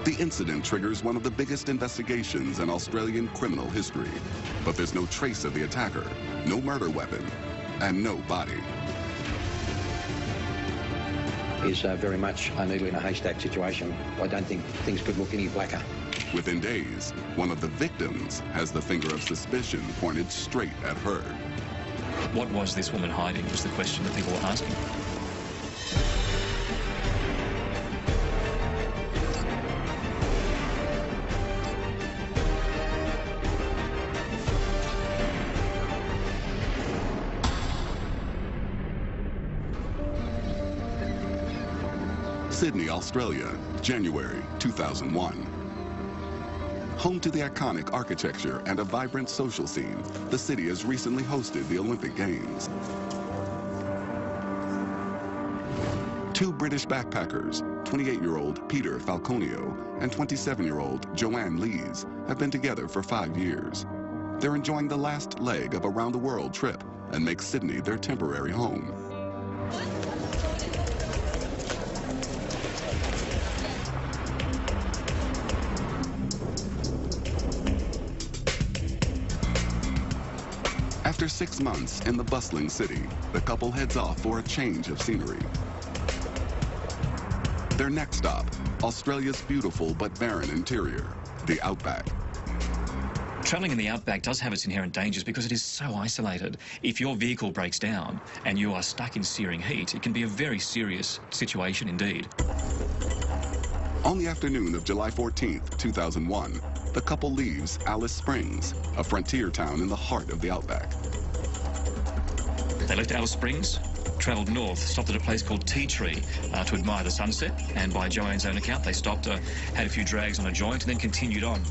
The incident triggers one of the biggest investigations in Australian criminal history. But there's no trace of the attacker, no murder weapon, and no body. Is very much a needle in a haystack situation. I don't think things could look any blacker. Within days, one of the victims has the finger of suspicion pointed straight at her. What was this woman hiding was the question that people were asking. Sydney, Australia, January 2001. Home to the iconic architecture and a vibrant social scene, the city has recently hosted the Olympic Games. Two British backpackers, 28-year-old Peter Falconio and 27-year-old Joanne Lees, have been together for 5 years. They're enjoying the last leg of a round-the-world trip and make Sydney their temporary home. After 6 months in the bustling city, the couple heads off for a change of scenery. Their next stop, Australia's beautiful but barren interior, the Outback. Travelling in the Outback does have its inherent dangers because it is so isolated. If your vehicle breaks down and you are stuck in searing heat, it can be a very serious situation indeed. On the afternoon of July 14th, 2001, the couple leaves Alice Springs, a frontier town in the heart of the Outback. They left Alice Springs, travelled north, stopped at a place called Tea Tree to admire the sunset, and by Joanne's own account, they stopped, had a few drags on a joint, and then continued on.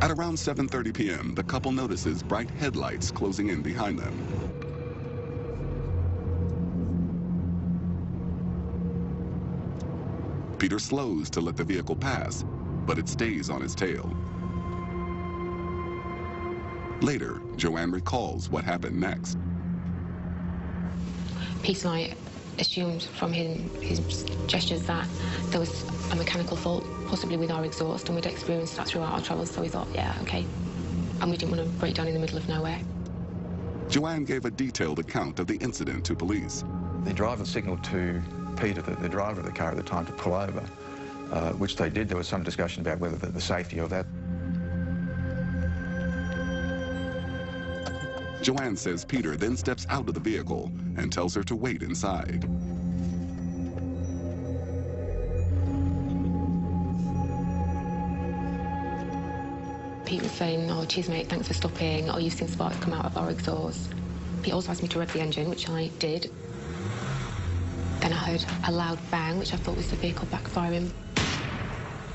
At around 7:30 p.m., the couple notices bright headlights closing in behind them. Peter slows to let the vehicle pass, but it stays on his tail. Later, Joanne recalls what happened next. Peter and I assumed from his gestures that there was a mechanical fault, possibly with our exhaust, and we'd experienced that throughout our travels, so we thought, yeah, okay. And we didn't want to break down in the middle of nowhere. Joanne gave a detailed account of the incident to police. The driver signalled to Peter, the driver of the car at the time, to pull over, which they did. There was some discussion about whether the safety of that. Joanne says Peter then steps out of the vehicle and tells her to wait inside. Pete was saying, oh, cheers, mate, thanks for stopping. Oh, you've seen sparks come out of our exhaust. Pete also asked me to rev the engine, which I did. Then I heard a loud bang, which I thought was the vehicle backfiring.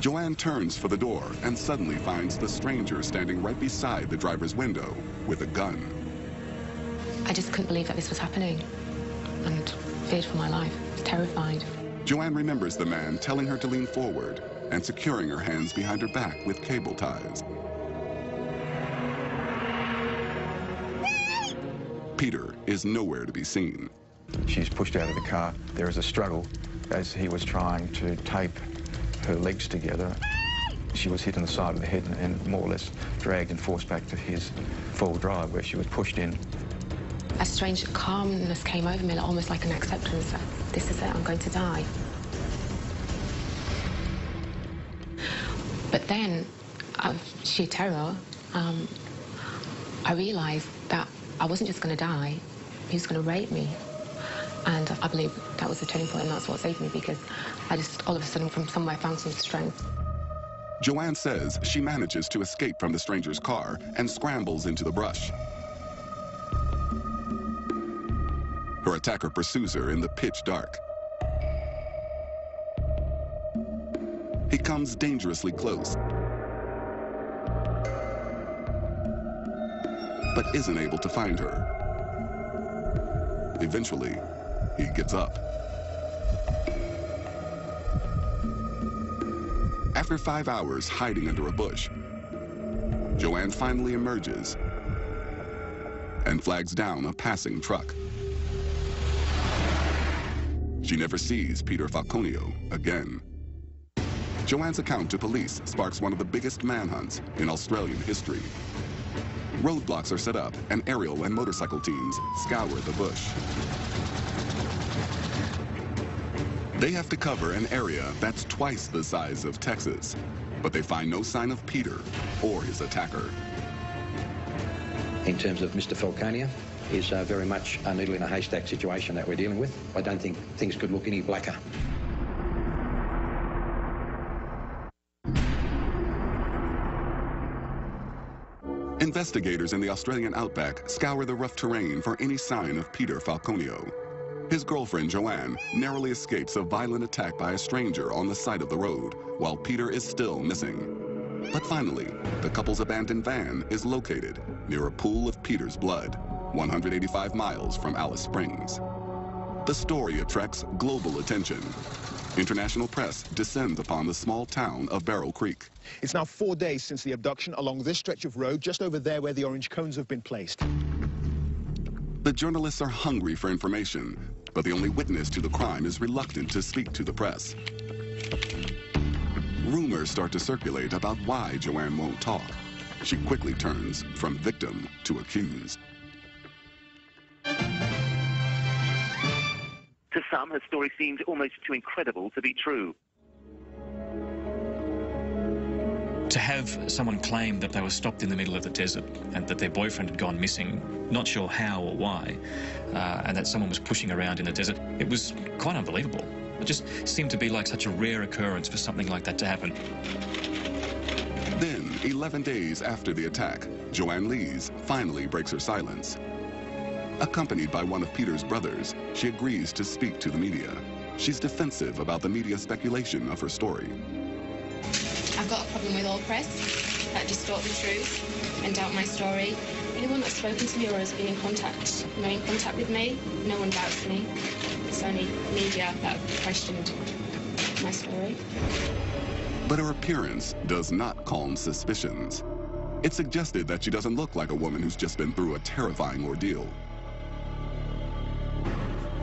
Joanne turns for the door and suddenly finds the stranger standing right beside the driver's window with a gun. I just couldn't believe that this was happening and feared for my life. I was terrified. Joanne remembers the man telling her to lean forward and securing her hands behind her back with cable ties. Peter is nowhere to be seen. She's pushed out of the car. There is a struggle as he was trying to tape her legs together. She was hit in the side of the head and more or less dragged and forced back to his full drive, where she was pushed in. A strange calmness came over me, almost like an acceptance that this is it, I'm going to die. But then, out of sheer terror, I realised that I wasn't just going to die, he was going to rape me. And I believe that was the turning point, and that's what saved me, because I just, all of a sudden, from somewhere, found some strength. Joanne says she manages to escape from the stranger's car and scrambles into the brush. Her attacker pursues her in the pitch dark. He comes dangerously close, but isn't able to find her. Eventually, he gets up. After 5 hours hiding under a bush, Joanne finally emerges and flags down a passing truck. She never sees Peter Falconio again. Joanne's account to police sparks one of the biggest manhunts in Australian history. Roadblocks are set up, and aerial and motorcycle teams scour the bush. They have to cover an area that's twice the size of Texas, but they find no sign of Peter or his attacker. In terms of Mr. Falconio, is very much a needle in a haystack situation that we're dealing with. I don't think things could look any blacker. Investigators in the Australian Outback scour the rough terrain for any sign of Peter Falconio. His girlfriend, Joanne, narrowly escapes a violent attack by a stranger on the side of the road, while Peter is still missing. But finally, the couple's abandoned van is located near a pool of Peter's blood, 185 miles from Alice Springs. The story attracts global attention. International press descends upon the small town of Barrel Creek. It's now 4 days since the abduction along this stretch of road, just over there where the orange cones have been placed. The journalists are hungry for information, but the only witness to the crime is reluctant to speak to the press. Rumors start to circulate about why Joanne won't talk. She quickly turns from victim to accused. To some, her story seemed almost too incredible to be true. To have someone claim that they were stopped in the middle of the desert and that their boyfriend had gone missing, not sure how or why, and that someone was pushing around in the desert, it was quite unbelievable. It just seemed to be like such a rare occurrence for something like that to happen. Then, 11 days after the attack, Joanne Lees finally breaks her silence. Accompanied by one of Peter's brothers, she agrees to speak to the media. She's defensive about the media speculation of her story. I've got a problem with all press that distort the truth and doubt my story. Anyone that's spoken to me or has been in contact with me, no one doubts me. It's only media that have questioned my story. But her appearance does not calm suspicions. It's suggested that she doesn't look like a woman who's just been through a terrifying ordeal.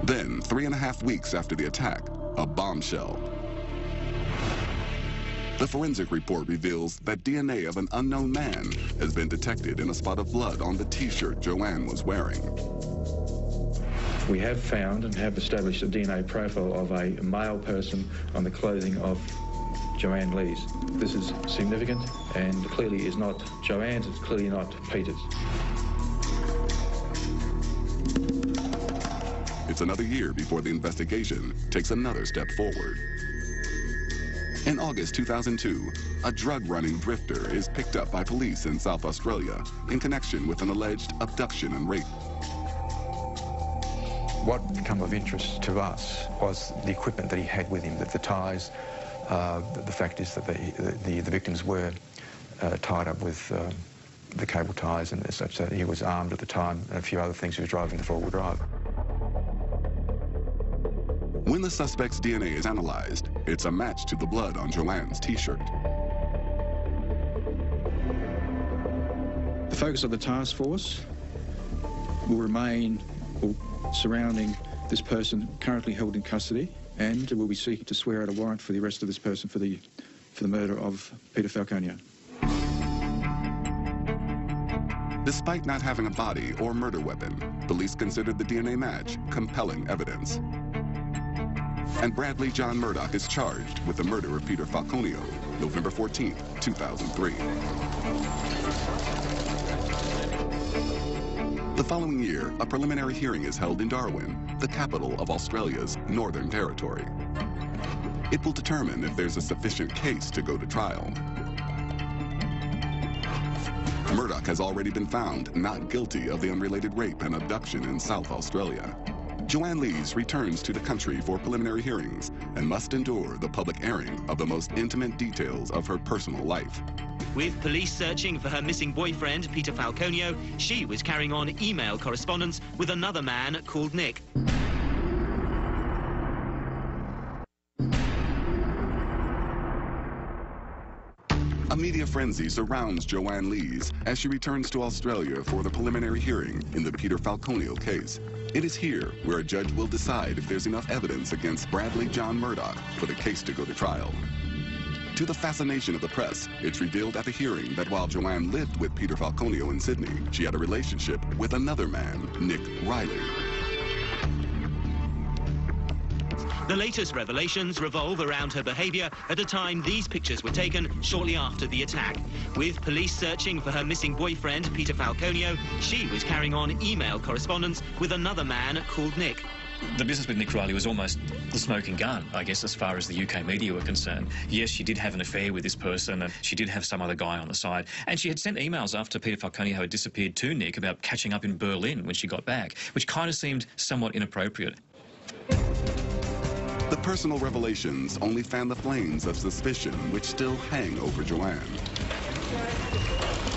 Then, 3.5 weeks after the attack, a bombshell. The forensic report reveals that DNA of an unknown man has been detected in a spot of blood on the T-shirt Joanne was wearing. We have found and have established a DNA profile of a male person on the clothing of Joanne Lees. This is significant and clearly is not Joanne's, it's clearly not Peter's. It's another year before the investigation takes another step forward. In August 2002, a drug-running drifter is picked up by police in South Australia in connection with an alleged abduction and rape. What became of interest to us was the equipment that he had with him, the ties. The fact is that the victims were tied up with the cable ties and such that he was armed at the time, and a few other things. He was driving the four-wheel drive. When the suspect's DNA is analyzed, it's a match to the blood on Joanne's T-shirt. The focus of the task force will remain surrounding this person currently held in custody, and we'll be seeking to swear out a warrant for the arrest of this person for the murder of Peter Falconio. Despite not having a body or murder weapon, police considered the DNA match compelling evidence. And Bradley John Murdoch is charged with the murder of Peter Falconio, November 14, 2003. The following year, a preliminary hearing is held in Darwin, the capital of Australia's Northern Territory. It will determine if there's a sufficient case to go to trial. Murdoch has already been found not guilty of the unrelated rape and abduction in South Australia. Joanne Lees returns to the country for preliminary hearings and must endure the public airing of the most intimate details of her personal life. With police searching for her missing boyfriend, Peter Falconio, she was carrying on email correspondence with another man called Nick. A media frenzy surrounds Joanne Lees as she returns to Australia for the preliminary hearing in the Peter Falconio case. It is here where a judge will decide if there's enough evidence against Bradley John Murdoch for the case to go to trial. To the fascination of the press, it's revealed at the hearing that while Joanne lived with Peter Falconio in Sydney, she had a relationship with another man, Nick Riley. The latest revelations revolve around her behaviour at a time these pictures were taken shortly after the attack. With police searching for her missing boyfriend, Peter Falconio, she was carrying on email correspondence with another man called Nick. The business with Nick Riley was almost the smoking gun, I guess, as far as the UK media were concerned. Yes, she did have an affair with this person, and she did have some other guy on the side. And she had sent emails after Peter Falconio had disappeared to Nick about catching up in Berlin when she got back, which kind of seemed somewhat inappropriate. The personal revelations only fan the flames of suspicion which still hang over Joanne.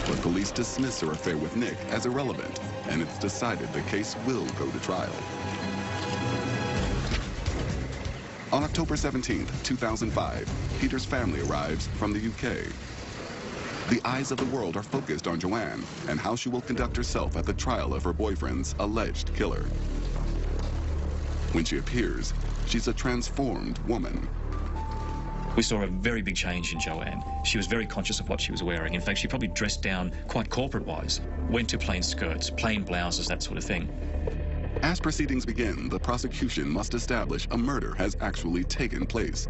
But police dismiss her affair with Nick as irrelevant, and it's decided the case will go to trial. On October 17, 2005, Peter's family arrives from the UK. The eyes of the world are focused on Joanne and how she will conduct herself at the trial of her boyfriend's alleged killer. When she appears, she's a transformed woman. We saw a very big change in Joanne. She was very conscious of what she was wearing. In fact, she probably dressed down quite corporate-wise, went to plain skirts, plain blouses, that sort of thing. As proceedings begin, the prosecution must establish a murder has actually taken place.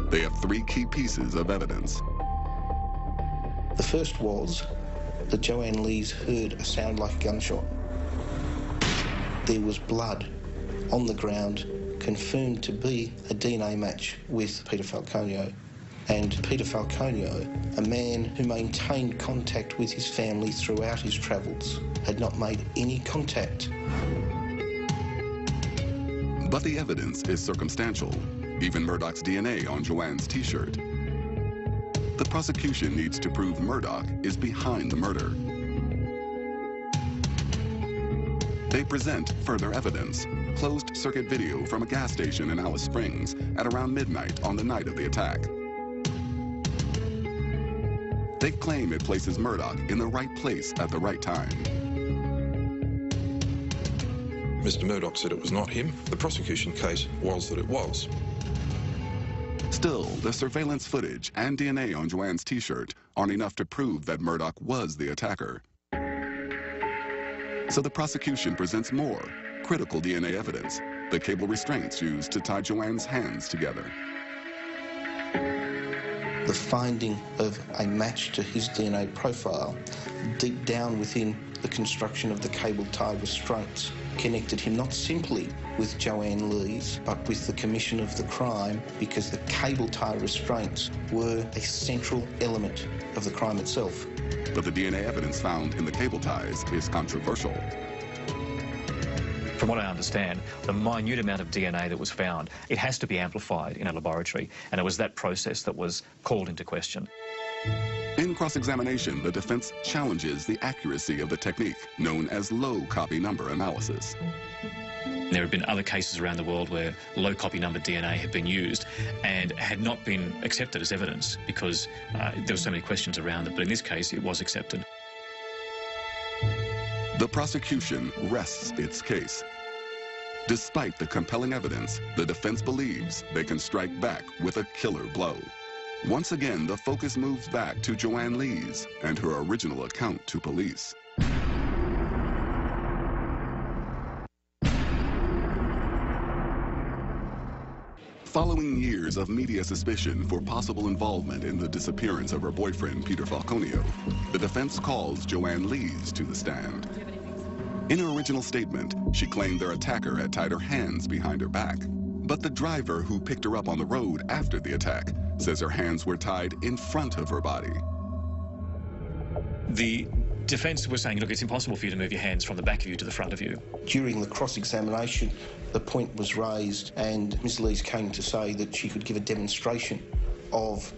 They have three key pieces of evidence. The first was that Joanne Lees heard a sound like a gunshot. There was blood on the ground, confirmed to be a DNA match with Peter Falconio. And Peter Falconio, a man who maintained contact with his family throughout his travels, had not made any contact. But the evidence is circumstantial, even Murdoch's DNA on Joanne's t-shirt. The prosecution needs to prove Murdoch is behind the murder. They present further evidence, closed-circuit video from a gas station in Alice Springs at around midnight on the night of the attack. They claim it places Murdoch in the right place at the right time. Mr. Murdoch said it was not him. The prosecution case was that it was. Still, the surveillance footage and DNA on Joanne's t-shirt aren't enough to prove that Murdoch was the attacker. So the prosecution presents more critical DNA evidence, the cable restraints used to tie Joanne's hands together. The finding of a match to his DNA profile deep down within the construction of the cable tie restraints connected him not simply with Joanne Lees, but with the commission of the crime, because the cable tie restraints were a central element of the crime itself. But the DNA evidence found in the cable ties is controversial. From what I understand, the minute amount of DNA that was found, it has to be amplified in a laboratory, and it was that process that was called into question. In cross-examination, the defense challenges the accuracy of the technique known as low copy number analysis. There have been other cases around the world where low copy number DNA had been used and had not been accepted as evidence because there were so many questions around it, but in this case, it was accepted. The prosecution rests its case. Despite the compelling evidence, the defense believes they can strike back with a killer blow. Once again, the focus moves back to Joanne Lees and her original account to police. Following years of media suspicion for possible involvement in the disappearance of her boyfriend, Peter Falconio, the defense calls Joanne Lees to the stand. In her original statement, she claimed their attacker had tied her hands behind her back. But the driver who picked her up on the road after the attack says her hands were tied in front of her body. The defense was saying, look, it's impossible for you to move your hands from the back of you to the front of you. During the cross-examination, the point was raised and Ms. Lees came to say that she could give a demonstration of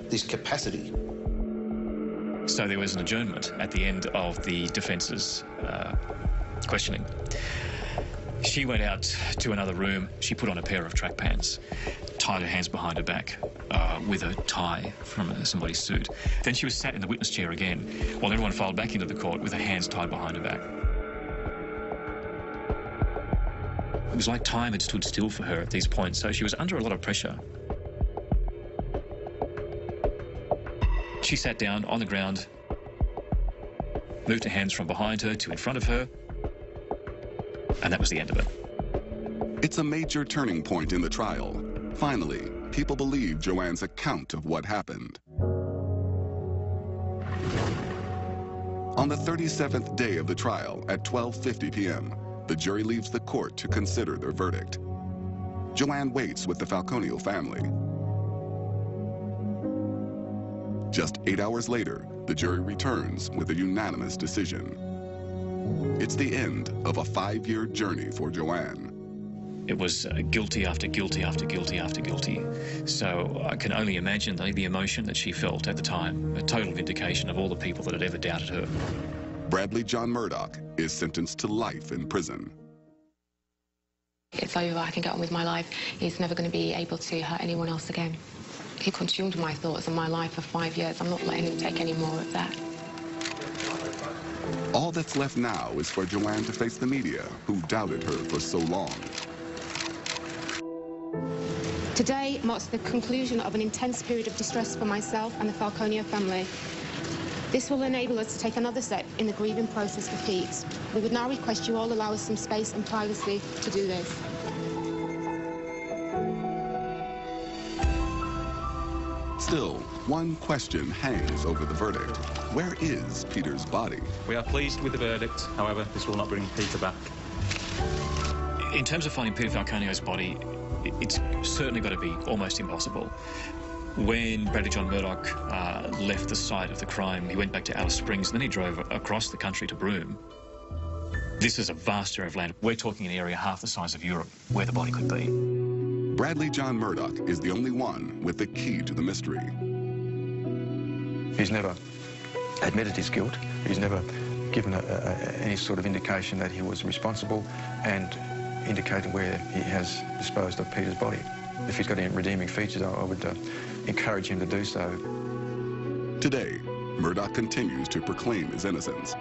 this capacity. So there was an adjournment at the end of the defence's questioning. She went out to another room. She put on a pair of track pants, tied her hands behind her back with a tie from somebody's suit. Then she was sat in the witness chair again while everyone filed back into the court with her hands tied behind her back. was like time had stood still for her at these points, so she was under a lot of pressure. She sat down on the ground, moved her hands from behind her to in front of her, and that was the end of it. It's a major turning point in the trial. Finally, people believe Joanne's account of what happened. On the 37th day of the trial at 12:50 p.m., the jury leaves the court to consider their verdict. Joanne waits with the Falconio family. Just 8 hours later, the jury returns with a unanimous decision. It's the end of a 5-year journey for Joanne. It was guilty after guilty after guilty after guilty. So I can only imagine the emotion that she felt at the time, a total vindication of all the people that had ever doubted her. Bradley John Murdoch is sentenced to life in prison. It's over, I can get on with my life. He's never going to be able to hurt anyone else again. He consumed my thoughts and my life for 5 years. I'm not letting him take any more of that. All that's left now is for Joanne to face the media, who doubted her for so long. Today marks the conclusion of an intense period of distress for myself and the Falconio family. This will enable us to take another step in the grieving process for Pete. We would now request you all allow us some space and privacy to do this. Still, one question hangs over the verdict. Where is Peter's body? We are pleased with the verdict. However, this will not bring Peter back. In terms of finding Peter Falconio's body, it's certainly got to be almost impossible. When Bradley John Murdoch left the site of the crime, he went back to Alice Springs, and then he drove across the country to Broome. This is a vast area of land. We're talking an area half the size of Europe where the body could be. Bradley John Murdoch is the only one with the key to the mystery. He's never admitted his guilt. He's never given any sort of indication that he was responsible and indicated where he has disposed of Peter's body. If he's got any redeeming features, I would encourage him to do so. Today, Murdoch continues to proclaim his innocence.